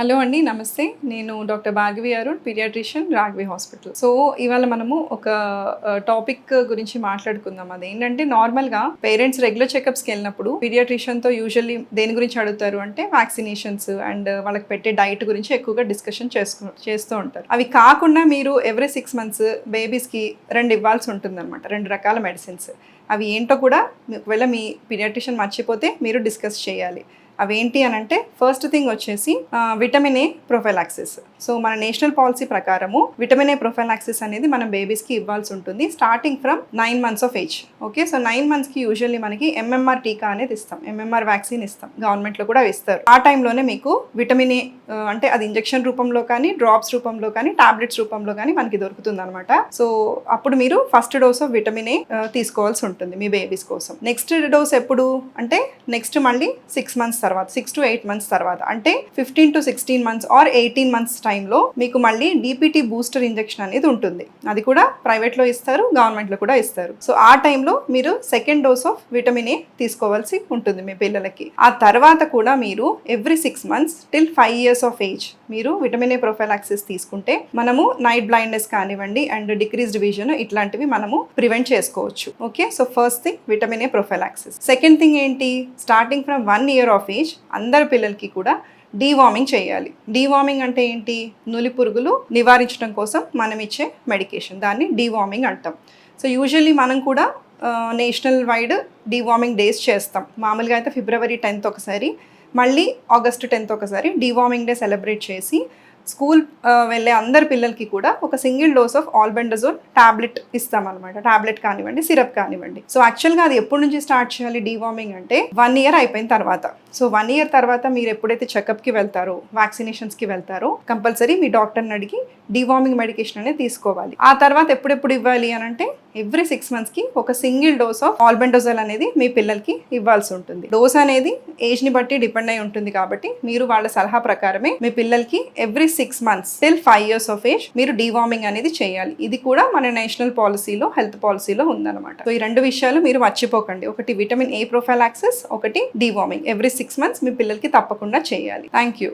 Hello అండి, నమస్తే. నేను doctor Bhargavi Arun, paediatrician, Raghavi hospital. So ఇవాళ మనము ఒక టాపిక్ గురించి మాట్లాడుకుందాం. అదేంటంటే నార్మల్గా పేరెంట్స్ రెగ్యులర్ చెకప్స్కి వెళ్ళినప్పుడు పీడియాట్రిషియన్తో యూజువల్లీ దేని గురించి అడుగుతారు అంటే వ్యాక్సినేషన్స్ అండ్ వాళ్ళకి పెట్టే డైట్ గురించి ఎక్కువగా డిస్కషన్ చేస్తూ ఉంటారు. అవి కాకుండా మీరు ఎవ్రీ 6 months బేబీస్కి 2 ఇవ్వాల్సి ఉంటుంది అనమాట, 2 రకాల మెడిసిన్స్. అవి ఏంటో కూడా ఒకవేళ మీ పీడియాట్రిషియన్ మర్చిపోతే మీరు డిస్కస్ చేయాలి. అవేంటి అని అంటే ఫస్ట్ థింగ్ వచ్చేసి విటమిన్ ఏ ప్రొఫైలాక్సిస్. సో మన నేషనల్ పాలసీ ప్రకారము విటమిన్ ఏ ప్రొఫైలాక్సిస్ అనేది మనం బేబీస్కి ఇవ్వాల్సి ఉంటుంది starting from 9 months of age. Okay, so 9 monthsకి యూజువల్లీ మనకి ఎంఎంఆర్ టీకా అనేది ఇస్తాం, ఎంఎంఆర్ వ్యాక్సిన్ ఇస్తాం, గవర్నమెంట్లో కూడా ఇస్తారు. ఆ టైంలోనే మీకు విటమిన్ ఏ అంటే అది ఇంజెక్షన్ రూపంలో కానీ, డ్రాప్స్ రూపంలో కానీ, టాబ్లెట్స్ రూపంలో కానీ మనకి దొరుకుతుంది అనమాట. సో అప్పుడు మీరు first dose of vitamin A తీసుకోవాల్సి ఉంటుంది మీ బేబీస్ కోసం. నెక్స్ట్ డోస్ ఎప్పుడు అంటే నెక్స్ట్ మళ్ళీ 6 months తర్వాత, 6 to 8 months తర్వాత, అంటే 15 to 16 months ఆర్ 18 months టైంలో మీకు మళ్ళీ డిపిటీ బూస్టర్ ఇంజెక్షన్ అనేది ఉంటుంది. అది కూడా ప్రైవేట్లో ఇస్తారు, గవర్నమెంట్లో కూడా ఇస్తారు. సో ఆ టైంలో మీరు second dose of vitamin A తీసుకోవాల్సి ఉంటుంది మీ పిల్లలకి. ఆ తర్వాత కూడా మీరు every 6 months till 5 years of age మీరు విటమిన్ ఏ ప్రొఫైలాక్సిస్ తీసుకుంటే మనము నైట్ బ్లైండ్నెస్ కానివ్వండి అండ్ డిక్రీజ్డ్ విజన్ ఇట్లాంటివి మనము ప్రివెంట్ చేసుకోవచ్చు. Okay, so first thing vitamin A prophylaxis. Second thing ఏంటి, starting from 1 year of age అందరి పిల్లలకి కూడా డీవార్మింగ్ చేయాలి. డీవార్మింగ్ అంటే ఏంటి, నులి పురుగులు నివారించడం కోసం మనం ఇచ్చే మెడికేషన్, దాన్ని డీవార్మింగ్ అంటాం. సో యూజువల్లీ మనం కూడా నేషనల్ వైడ్ డీవార్మింగ్ డేస్ చేస్తాం. మామూలుగా అయితే February 10th ఒకసారి, మళ్ళీ August 10th ఒకసారి డీవార్మింగ్ డే సెలబ్రేట్ చేసి స్కూల్ వెళ్ళే అందరి పిల్లలకి కూడా ఒక single dose of albendazole tablet ఇస్తామన్నమాట. టాబ్లెట్ కానివ్వండి, సిరప్ కానివ్వండి. సో యాక్చువల్గా అది ఎప్పటి నుంచి స్టార్ట్ చేయాలి డీవార్మింగ్ అంటే 1 year అయిపోయిన తర్వాత. సో 1 year తర్వాత మీరు ఎప్పుడైతే చెకప్కి వెళ్తారో, వ్యాక్సినేషన్స్కి వెళ్తారో కంపల్సరీ మీ డాక్టర్ని అడిగి డీవార్మింగ్ మెడికేషన్ అనేది తీసుకోవాలి. ఆ తర్వాత ఎప్పుడెప్పుడు ఇవ్వాలి అని అంటే ఎవ్రీ 6 monthsకి ఒక సింగిల్ డోస్ ఆఫ్ ఆల్బెండజోల్ అనేది మీ పిల్లలకి ఇవ్వాల్సి ఉంటుంది. డోస్ అనేది ఏజ్ని బట్టి డిపెండ్ అయి ఉంటుంది కాబట్టి మీరు వాళ్ళ సలహా ప్రకారమే మీ పిల్లలకి every 6 months till 5 years of age మీరు డీవార్మింగ్ అనేది చేయాలి. ఇది కూడా మన నేషనల్ పాలసీలో, హెల్త్ పాలసీలో ఉందన్నమాట. సో ఈ 2 విషయాలు మీరు మర్చిపోకండి. ఒకటి విటమిన్ ఏ ప్రొఫైలాక్సిస్, ఒకటి డీవార్మింగ్. ఎవ్రీ 6 months మీ పిల్లలకి తప్పకుండా చేయాలి. Thank you.